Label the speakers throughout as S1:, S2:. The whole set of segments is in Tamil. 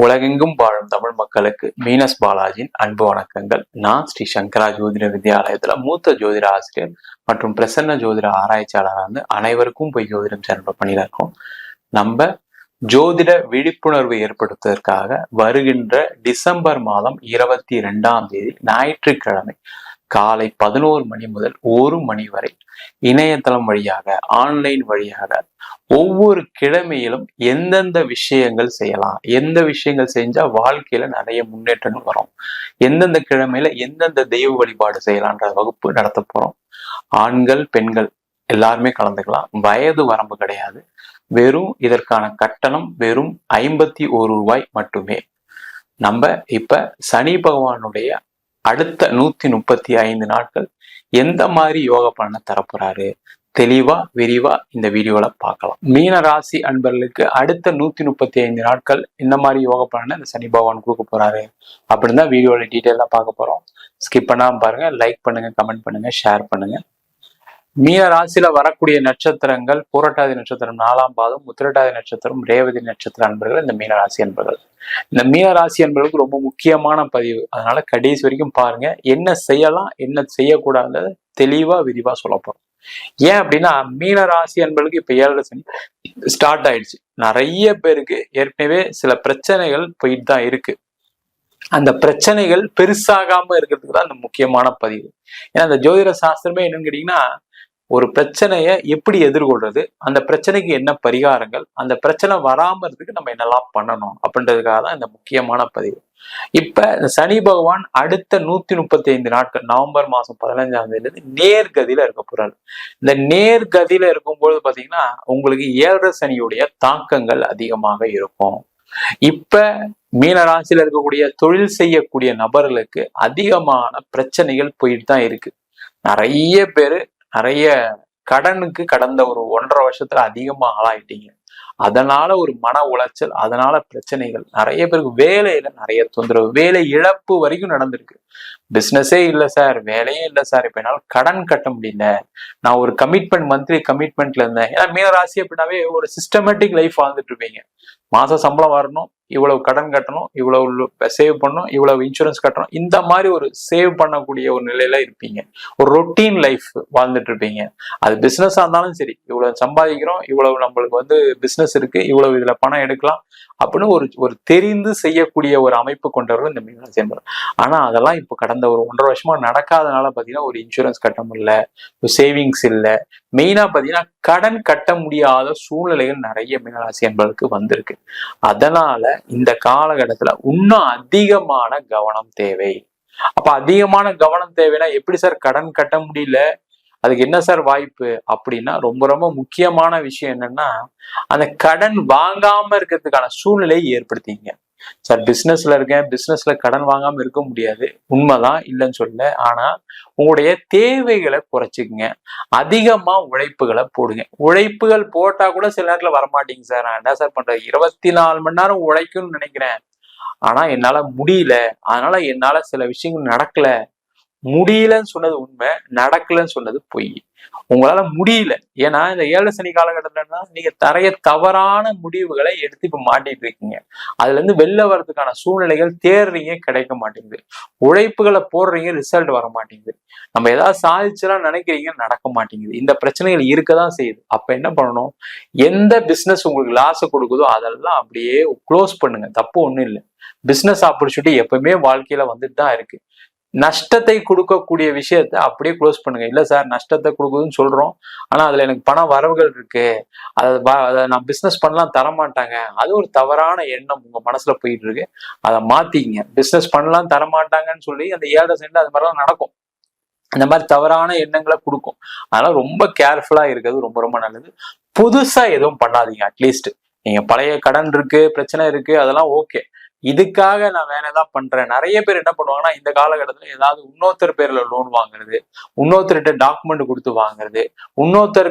S1: உலகெங்கும் வாழும் தமிழ் மக்களுக்கு மீனஸ் பாலாஜியின் அன்பு வணக்கங்கள். நான் ஸ்ரீ சங்கரா ஜோதிட வித்யாலயத்துல மூத்த ஜோதிட ஆசிரியர் மற்றும் பிரசன்ன ஜோதிட ஆராய்ச்சியாளராக அனைவருக்கும் போய் ஜோதிடம் சேனல் பண்ணியிருக்கோம். நம்ம ஜோதிட விழிப்புணர்வு ஏற்படுத்துவதற்காக வருகின்ற டிசம்பர் மாதம் 22 ஞாயிற்றுக்கிழமை காலை 11 மணி முதல் 1 மணி வரை இணையதளம் வழியாக ஆன்லைன் வழியாக ஒவ்வொரு கிழமையிலும் எந்தெந்த விஷயங்கள் செய்யலாம், எந்த விஷயங்கள் செஞ்சா வாழ்க்கையில நிறைய முன்னேற்றங்கள் வரும், எந்தெந்த கிழமையில எந்தெந்த தெய்வ வழிபாடு செய்யலான்ற வகுப்பு நடத்த போறோம். ஆண்கள் பெண்கள் எல்லாருமே கலந்துக்கலாம். வயது வரம்பு கிடையாது. வெறும் இதற்கான கட்டணம் வெறும் 51 ரூபாய் மட்டுமே. நம்ம இப்ப சனி பகவானுடைய அடுத்த 135 நாட்கள் எந்த மாதிரி யோக பலனை தரப்போறாரு தெளிவா விரிவா இந்த வீடியோல பார்க்கலாம். மீன ராசி அன்பர்களுக்கு அடுத்த 135 நாட்கள் இந்த மாதிரி யோக பலனை இந்த சனி பகவான் கொடுக்க போறாரு அப்படின்னு தான் வீடியோல டீட்டெயிலா பார்க்க போறோம். ஸ்கிப் பண்ணாம பாருங்க, லைக் பண்ணுங்க, கமெண்ட் பண்ணுங்க, ஷேர் பண்ணுங்க. மீன ராசியில வரக்கூடிய நட்சத்திரங்கள் பூரட்டாதி நட்சத்திரம் 4ஆம் பாதம், உத்திரட்டாதி நட்சத்திரம், ரேவதி நட்சத்திர அன்பர்கள் இந்த மீனராசி அன்பர்கள். இந்த மீனராசி அன்பர்களுக்கு ரொம்ப முக்கியமான பதிவு, அதனால கடைசி வரைக்கும் பாருங்க. என்ன செய்யலாம் என்ன செய்யக்கூடாது தெளிவா விரிவா சொல்ல போறோம். ஏன் அப்படின்னா மீனராசி அன்பர்களுக்கு இப்ப 7 சனி ஸ்டார்ட் ஆயிடுச்சு. நிறைய பேருக்கு ஏற்கனவே சில பிரச்சனைகள் போயிட்டு தான் இருக்கு. அந்த பிரச்சனைகள் பெருசாகாம இருக்கிறதுக்கு தான் அந்த முக்கியமான பதிவு. ஏன்னா அந்த ஜோதிட சாஸ்திரமே என்னன்னு கேட்டீங்கன்னா, ஒரு பிரச்சனையை எப்படி எதிர்கொள்றது, அந்த பிரச்சனைக்கு என்ன பரிகாரங்கள், அந்த பிரச்சனை வராம இருக்கிறதுக்கு நம்ம என்னெல்லாம் பண்ணணும் அப்படின்றதுக்காக தான் இந்த முக்கியமான பதிவு. இப்ப இந்த சனி பகவான் அடுத்த 135 நாட்கள் நவம்பர் மாசம் 15ஆம் தேதி நேர்கதியில இருக்க போறாரு. இந்த நேர்கதியில இருக்கும்போது பாத்தீங்கன்னா உங்களுக்கு 7 சனியுடைய தாக்கங்கள் அதிகமாக இருக்கும். இப்ப மீன ராசியில இருக்கக்கூடிய தொழில் செய்யக்கூடிய நபர்களுக்கு அதிகமான பிரச்சனைகள் போயிட்டு தான் இருக்கு. நிறைய பேரு நிறைய கடனுக்கு கடந்த ஒரு 1.5 வருஷத்துல அதிகமா ஆளாயிட்டீங்க. அதனால ஒரு மன உளைச்சல், அதனால பிரச்சனைகள், நிறைய பேருக்கு வேலையில நிறைய தொந்தரவு, வேலை இழப்பு வரைக்கும் நடந்திருக்கு. பிசினஸே இல்லை சார், வேலையே இல்லை சார், இப்ப என்னால கடன் கட்ட முடியல, நான் ஒரு கமிட்மெண்ட் மந்த்லி கமிட்மெண்ட்ல இருந்தேன். ஏன்னா மீனராசி அப்படின்னாவே ஒரு சிஸ்டமேட்டிக் லைஃப் வாழ்ந்துட்டு இருப்பீங்க. மாசம் சம்பளம் வரணும், இவ்வளவு கடன் கட்டணும், இவ்வளவு சேவ் பண்ணணும், இவ்வளவு இன்சூரன்ஸ் கட்டணும், இந்த மாதிரி ஒரு சேவ் பண்ணக்கூடிய ஒரு நிலையில இருப்பீங்க. ஒரு ரொட்டீன் லைஃப் வாழ்ந்துட்டு இருப்பீங்க. அது பிசினஸா இருந்தாலும் சரி, இவ்வளவு சம்பாதிக்கிறோம், இவ்வளவு நம்மளுக்கு பிசினஸ் இருக்கு, இவ்வளவு இதுல பணம் எடுக்கலாம் அப்படின்னு ஒரு தெரிந்து செய்யக்கூடிய ஒரு அமைப்பு கொண்டவர்கள் இந்த மீனராசி என்பது. ஆனா அதெல்லாம் இப்போ கடந்த ஒரு 1.5 வருஷமா நடக்காதனால பாத்தீங்கன்னா ஒரு இன்சூரன்ஸ் கட்ட முடியல, ஒரு சேவிங்ஸ் இல்லை. மெயினா பாத்தீங்கன்னா கடன் கட்ட முடியாத சூழ்நிலைகள் நிறைய மீனராசி என்பதற்கு வந்திருக்கு. அதனால இந்த காலகட்டத்துல இன்னும் அதிகமான கவனம் தேவை. அப்ப அதிகமான கவனம் தேவைன்னா எப்படி சார் கடன் கட்ட முடியல, அதுக்கு என்ன சார் வாய்ப்பு அப்படின்னா, ரொம்ப ரொம்ப முக்கியமான விஷயம் என்னன்னா, அந்த கடன் வாங்காம இருக்கிறதுக்கான சூழ்நிலையை ஏற்படுத்திங்க. சார் பிசினஸ்ல இருக்கேன், பிசினஸ்ல கடன் வாங்காம இருக்க முடியாது, உண்மைதான், இல்லைன்னு சொல்ல. ஆனா உங்களுடைய தேவைகளை குறைச்சிக்கங்க, அதிகமா உழைப்புகளை போடுங்க. உழைப்புகள் போட்டா கூட சில நேரத்துல வரமாட்டீங்க சார், நான் என்ன சார் பண்றேன், 24 மணி நேரம் உழைக்கும்னு நினைக்கிறேன், ஆனா என்னால முடியல, அதனால என்னால சில விஷயங்கள் நடக்கல. முடியலன்னு சொன்னது உண்மை, நடக்கலன்னு சொன்னது பொய். உங்களால முடியல, ஏன்னா இந்த 7 சனி காலகட்டத்துல நீங்க நிறைய தவறான முடிவுகளை எடுத்து இப்ப மாட்டிட்டு இருக்கீங்க. அதுல இருந்து வெளில வர்றதுக்கான சூழ்நிலைகள் தேடுறீங்க, கிடைக்க மாட்டேங்குது. உழைப்புகளை போடுறீங்க, ரிசல்ட் வர மாட்டேங்குது. நம்ம ஏதாவது சாதிச்சலாம் நினைக்கிறீங்க, நடக்க மாட்டேங்குது. இந்த பிரச்சனைகள் இருக்கதான் செய்யுது. அப்ப என்ன பண்ணணும், எந்த பிசினஸ் உங்களுக்கு லாஸ் கொடுக்குதோ அதெல்லாம் அப்படியே க்ளோஸ் பண்ணுங்க, தப்பு ஒண்ணும் இல்லை. பிசினஸ் ஆப்பர்ச்சுனிட்டி எப்பவுமே வாழ்க்கையில வந்துட்டு தான் இருக்கு. நஷ்டத்தை கொடுக்கக்கூடிய விஷயத்த அப்படியே க்ளோஸ் பண்ணுங்க. இல்ல சார் நஷ்டத்தை கொடுக்குதுன்னு சொல்றோம், ஆனா அதுல எனக்கு பண வரவுகள் இருக்கு, அதை நான் பிசினஸ் பண்ணலாம் தரமாட்டாங்க, அது ஒரு தவறான எண்ணம் உங்க மனசுல போயிட்டு இருக்கு. அதை மாத்திங்க. பிசினஸ் பண்ணலாம் தரமாட்டாங்கன்னு சொல்லி அந்த 7 சனி அது மாதிரிலாம் நடக்கும். இந்த மாதிரி தவறான எண்ணங்களை கொடுக்கும். அதனால ரொம்ப கேர்ஃபுல்லா இருக்கிறது ரொம்ப ரொம்ப நல்லது. புதுசா எதுவும் பண்ணாதீங்க. அட்லீஸ்ட் நீங்க பழைய கடன் இருக்கு, பிரச்சனை இருக்கு, அதெல்லாம் ஓகே, இதுக்காக நான் வேற ஏதாவது பண்றேன். நிறைய பேர் என்ன பண்ணுவாங்கன்னா, இந்த காலகட்டத்துல ஏதாவது இன்னொருத்தர் பேர்ல லோன் வாங்குறது, இன்னொருத்தர்கிட்ட டாக்குமெண்ட் கொடுத்து வாங்குறது, இன்னொருத்தர்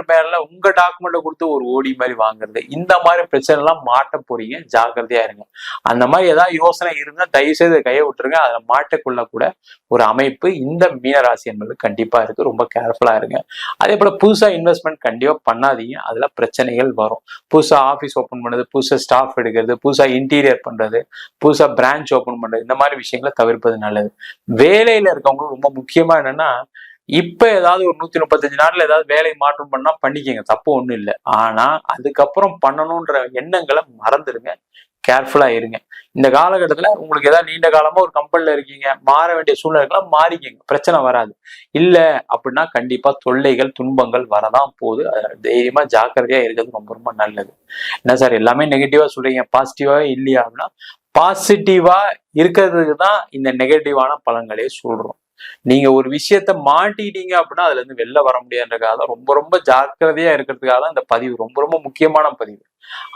S1: பேர்ல உங்க டாக்குமெண்ட் கொடுத்து ஒரு ஓடி மாதிரி வாங்குறது, இந்த மாதிரி பிரச்சனை எல்லாம் மாட்ட போறீங்க. ஜாக்கிரதையா இருங்க. அந்த மாதிரி ஏதாவது யோசனை இருந்தா தயவு செய்து கையை விட்டுருங்க. அதுல மாட்டக்குள்ள கூட ஒரு அமைப்பு இந்த மீனராசி என்பது கண்டிப்பா இருக்கு. ரொம்ப கேர்ஃபுல்லா இருங்க. அதே போல புதுசா இன்வெஸ்ட்மெண்ட் கண்டிப்பா பண்ணாதீங்க, அதுல பிரச்சனைகள் வரும். புதுசா ஆபீஸ் ஓபன் பண்ணுறது, புதுசா ஸ்டாஃப் எடுக்கிறது, புதுசா இன்டீரியர் இன்டீரியர் பண்றது, புதுசா பிரான்ச் ஓபன் பண்றது, இந்த மாதிரி விஷயங்களை தவிர்ப்பது நல்லது. வேலையில இருக்கவங்களும் ரொம்ப முக்கியமா என்னன்னா, இப்ப ஏதாவது ஒரு 135 நாள்ல ஏதாவது வேலை மாற்றம் பண்ணா பண்ணிக்கங்க, தப்பு ஒண்ணும் இல்லை. ஆனா அதுக்கப்புறம் பண்ணணும்ன்ற எண்ணங்களை மறந்துடுங்க. கேர்ஃபுல்லா இருங்க. இந்த காலகட்டத்துல உங்களுக்கு ஏதாவது நீண்ட காலமா ஒரு கம்பெனில இருக்கீங்க, மாற வேண்டிய சூழ்நிலைக்கெல்லாம் மாறிக்கங்க, பிரச்சனை வராது. இல்ல அப்படின்னா கண்டிப்பா தொல்லைகள், துன்பங்கள் வரதான் போகுது. தைரியமா ஜாக்கிரதையா இருக்கிறது ரொம்ப ரொம்ப நல்லது. என்ன சார் எல்லாமே நெகட்டிவா சொல்றீங்க, பாசிட்டிவாவே இல்லையா அப்படின்னா, பாசிட்டிவா இருக்கிறதுக்கு தான் இந்த நெகட்டிவான பலன்களே சொல்றோம். நீங்க ஒரு விஷயத்த மாட்டிட்டீங்க அப்படின்னா அதுல இருந்து வெளில வர முடியாதுன்றதுக்காக தான் ரொம்ப ரொம்ப ஜாக்கிரதையா இருக்கிறதுக்காக தான் இந்த பதிவு ரொம்ப ரொம்ப முக்கியமான பதிவு.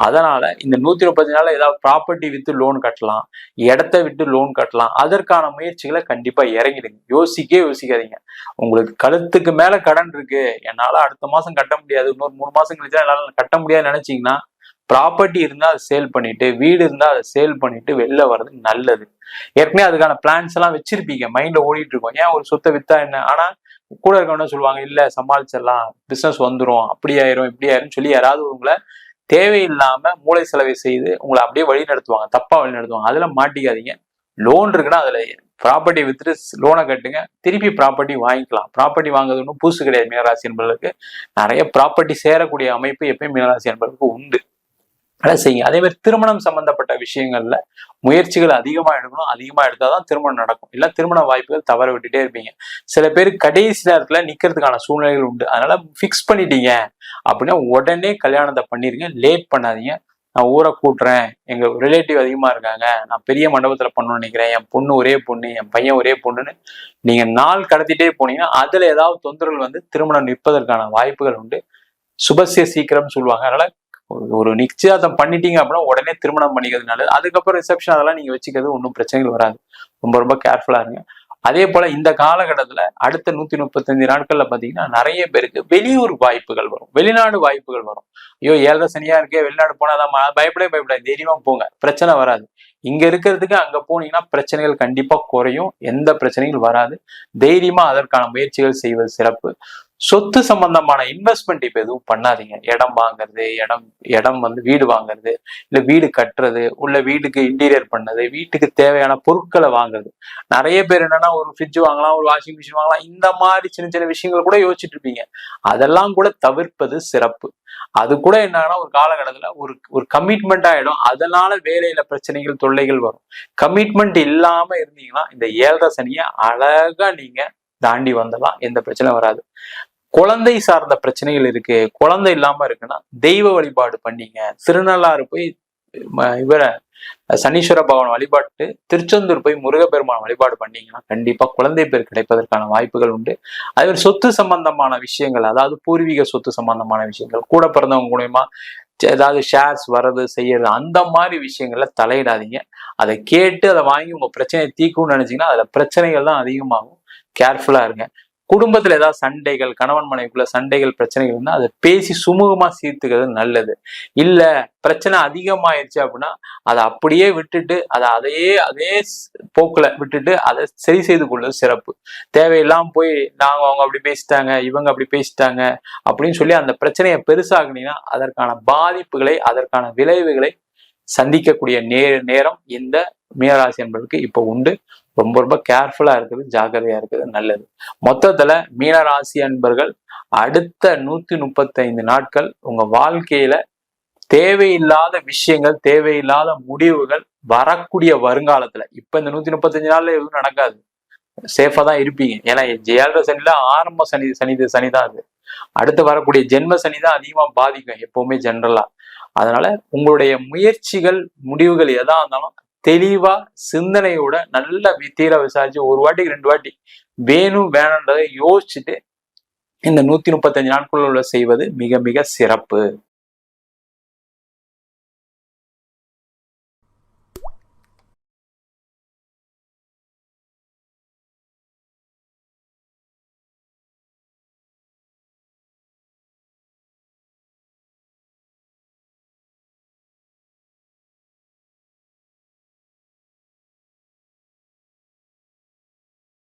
S1: அதனால இந்த 135 நாள்ல ஏதாவது ப்ராப்பர்ட்டி வித்து லோன் கட்டலாம், இடத்த விட்டு லோன் கட்டலாம், அதற்கான முயற்சிகளை கண்டிப்பா இறங்கிடுங்க. யோசிக்காதீங்க. உங்களுக்கு கழுத்துக்கு மேல கடன் இருக்கு, என்னால அடுத்த மாசம் கட்ட முடியாது, இன்னொரு 3 மாசம் கழிச்சா என்னால கட்ட முடியாதுன்னு நினைச்சீங்கன்னா, ப்ராப்பர்ட்டி இருந்தா அதை சேல் பண்ணிட்டு, வீடு இருந்தா அதை சேல் பண்ணிட்டு வெளில வர்றது நல்லது. ஏற்கனவே அதுக்கான பிளான்ஸ் எல்லாம் வச்சிருப்பீங்க, மைண்ட்ல ஓடிட்டு இருக்கோம், ஏன் ஒரு சொத்தை வித்தா என்ன. ஆனா கூட இருக்கவன சொல்லுவாங்க, இல்ல சமாளிச்சிடலாம், பிசினஸ் வந்துரும், அப்படி ஆயிரும் இப்படி ஆயிரும் சொல்லி யாராவது உங்களை தேவையில்லாம மூளை செலவை செய்து உங்களை அப்படியே வழி நடத்துவாங்க, தப்பா வழி நடத்துவாங்க. அதுல மாட்டிக்காதீங்க. லோன் இருக்குன்னா அதுல ப்ராப்பர்ட்டி வித்துட்டு லோனை கட்டுங்க, திருப்பி ப்ராப்பர்ட்டி வாங்கிக்கலாம். ப்ராப்பர்ட்டி வாங்குறது ஒன்றும் புதுசு கிடையாது. மீனராசி என்பவர்களுக்கு நிறைய ப்ராப்பர்ட்டி சேரக்கூடிய அமைப்பு எப்பயும் மீனராசி என்பவர்களுக்கு உண்டு. அதை செய்யுங்க. அதே மாதிரி திருமணம் சம்பந்தப்பட்ட விஷயங்கள்ல முயற்சிகள் அதிகமா எடுக்கணும். அதிகமா எடுத்தாதான் திருமணம் நடக்கும். இல்ல திருமண வாய்ப்புகள் தவற விட்டுட்டே இருப்பீங்க. சில பேர் கடைசி நேரத்துல நிக்கிறதுக்கான சூழ்நிலைகள் உண்டு. அதனால பிக்ஸ் பண்ணிட்டீங்க அப்படின்னா உடனே கல்யாணத்தை பண்ணிருங்க, லேட் பண்ணாதீங்க. நான் ஊரை கூட்டுறேன், எங்க ரிலேட்டிவ் அதிகமா இருக்காங்க, நான் பெரிய மண்டபத்துல பண்ணணும்னு நினைக்கிறேன், என் பொண்ணு ஒரே பொண்ணு, என் பையன் ஒரே பொண்ணுன்னு நீங்க நாள் கடத்திட்டே போனீங்கன்னா அதுல ஏதாவது தொந்தரவுகள் வந்து திருமணம் நிற்பதற்கான வாய்ப்புகள் உண்டு. சுபசிய சீக்கிரம் சொல்லுவாங்க. அதனால ஒரு நிச்சயதார்த்தம் பண்ணிட்டீங்க அப்படின்னா உடனே திருமணம் பண்ணிக்கிறது நல்லது. அதுக்கப்புறம் ரிசப்ஷன் அதெல்லாம் நீங்க வச்சுக்கிறது ஒன்றும் பிரச்சனைகள் வராது. ரொம்ப ரொம்ப கேர்ஃபுல்லா இருங்க. அதே போல இந்த காலகட்டத்துல அடுத்த 135 நாட்கள்ல பாத்தீங்கன்னா நிறைய பேருக்கு வெளியூர் வாய்ப்புகள் வரும், வெளிநாடு வாய்ப்புகள் வரும். ஐயோ 7 சனியா இருக்கே, வெளிநாடு போனாதான் பயப்படாது, தைரியமா போங்க, பிரச்சனை வராது. இங்க இருக்கிறதுக்கு அங்க போனீங்கன்னா பிரச்சனைகள் கண்டிப்பா குறையும், எந்த பிரச்சனைகள் வராது. தைரியமா அதற்கான முயற்சிகள் செய்வது சிறப்பு. சொத்து சம்பந்தமான இன்வெஸ்ட்மெண்ட் இப்ப எதுவும் பண்ணாதீங்க. இடம் வாங்குறது, இடம் வந்து வீடு வாங்குறது, இல்ல வீடு கட்டுறது, உள்ள வீட்டுக்கு இன்டீரியர் பண்ணது, வீட்டுக்கு தேவையான பொருட்களை வாங்குறது. நிறைய பேர் என்னன்னா ஒரு ஃப்ரிட்ஜ் வாங்கலாம், ஒரு வாஷிங் மிஷின் வாங்கலாம், இந்த மாதிரி சின்ன சின்ன விஷயங்கள் கூட யோசிச்சுட்டு இருப்பீங்க. அதெல்லாம் கூட தவிர்ப்பது சிறப்பு. அது கூட என்னன்னா ஒரு காலகட்டத்துல ஒரு கமிட்மெண்ட் ஆயிடும். அதனால வேலையில பிரச்சனைகள், தொல்லைகள் வரும். கமிட்மெண்ட் இல்லாம இருந்தீங்கன்னா இந்த 7 சனியை அழகா நீங்க தாண்டி வந்துடலாம், எந்த பிரச்சனை வராது. குழந்தை சார்ந்த பிரச்சனைகள் இருக்கு, குழந்தை இல்லாம இருக்குன்னா தெய்வ வழிபாடு பண்ணீங்க. திருநள்ளாறு போய் இவர சனீஸ்வர பகவான் வழிபாட்டு, திருச்செந்தூர் போய் முருகப்பெருமான் வழிபாடு பண்ணீங்கன்னா கண்டிப்பா குழந்தை பேர் கிடைப்பதற்கான வாய்ப்புகள் உண்டு. அதே சொத்து சம்பந்தமான விஷயங்கள், அதாவது பூர்வீக சொத்து சம்பந்தமான விஷயங்கள், கூட பிறந்தவங்க மூலியமா ஏதாவது ஷேர்ஸ் வர்றது செய்யறது, அந்த மாதிரி விஷயங்கள்ல தலையிடாதீங்க. அதை கேட்டு அதை வாங்கி உங்க பிரச்சனையை தீர்க்கும்னு நினைச்சீங்கன்னா அதுல பிரச்சனைகள் தான் அதிகமாகும். கேர்ஃபுல்லா இருங்க. குடும்பத்துல ஏதாவது சண்டைகள், கணவன் மனைவிக்குள்ள சண்டைகள், பிரச்சனைகள் இருந்தா அதை பேசி சுமூகமா தீர்த்துக்கிறது நல்லது. இல்ல பிரச்சனை அதிகமாயிருச்சு அப்படின்னா அதை அப்படியே விட்டுட்டு அதே போக்குல விட்டுட்டு அதை சரி செய்து கொள்வது சிறப்பு. தேவையில்லாம போய் அவங்க அப்படி பேசிட்டாங்க, இவங்க அப்படி பேசிட்டாங்க அப்படின்னு சொல்லி அந்த பிரச்சனையை பெருசாகுனீங்கன்னா அதற்கான பாதிப்புகளை, அதற்கான விளைவுகளை சந்திக்கக்கூடிய நேரம் இந்த மீனராசி என்பதற்கு இப்ப உண்டு. ரொம்ப ரொம்ப கேர்ஃபுல்லா இருக்குது, ஜாக்கிரதையா இருக்குது நல்லது. மொத்தத்துல மீனராசி அன்பர்கள் அடுத்த 135 நாட்கள் உங்க வாழ்க்கையில தேவையில்லாத விஷயங்கள், தேவையில்லாத முடிவுகள் வரக்கூடிய வருங்காலத்துல, இப்ப இந்த 135 நாள்ல எதுவும் நடக்காது, சேஃபா தான் இருப்பீங்க. ஏன்னா 7 சனில ஆரம்ப சனிதான் அது. அடுத்து வரக்கூடிய ஜென்ம சனி தான் அதிகமா பாதிக்கும் எப்பவுமே ஜென்ரலா. அதனால உங்களுடைய முயற்சிகள், முடிவுகள் எதா இருந்தாலும் தெளிவா சிந்தனையோட நல்ல தீர விசாரிச்சு ஒரு வாட்டிக்கு 2 வாட்டி வேணும் வேணுன்றதை யோசிச்சுட்டு இந்த 135 நாட்களுள்ள செய்வது மிக மிக சிறப்பு.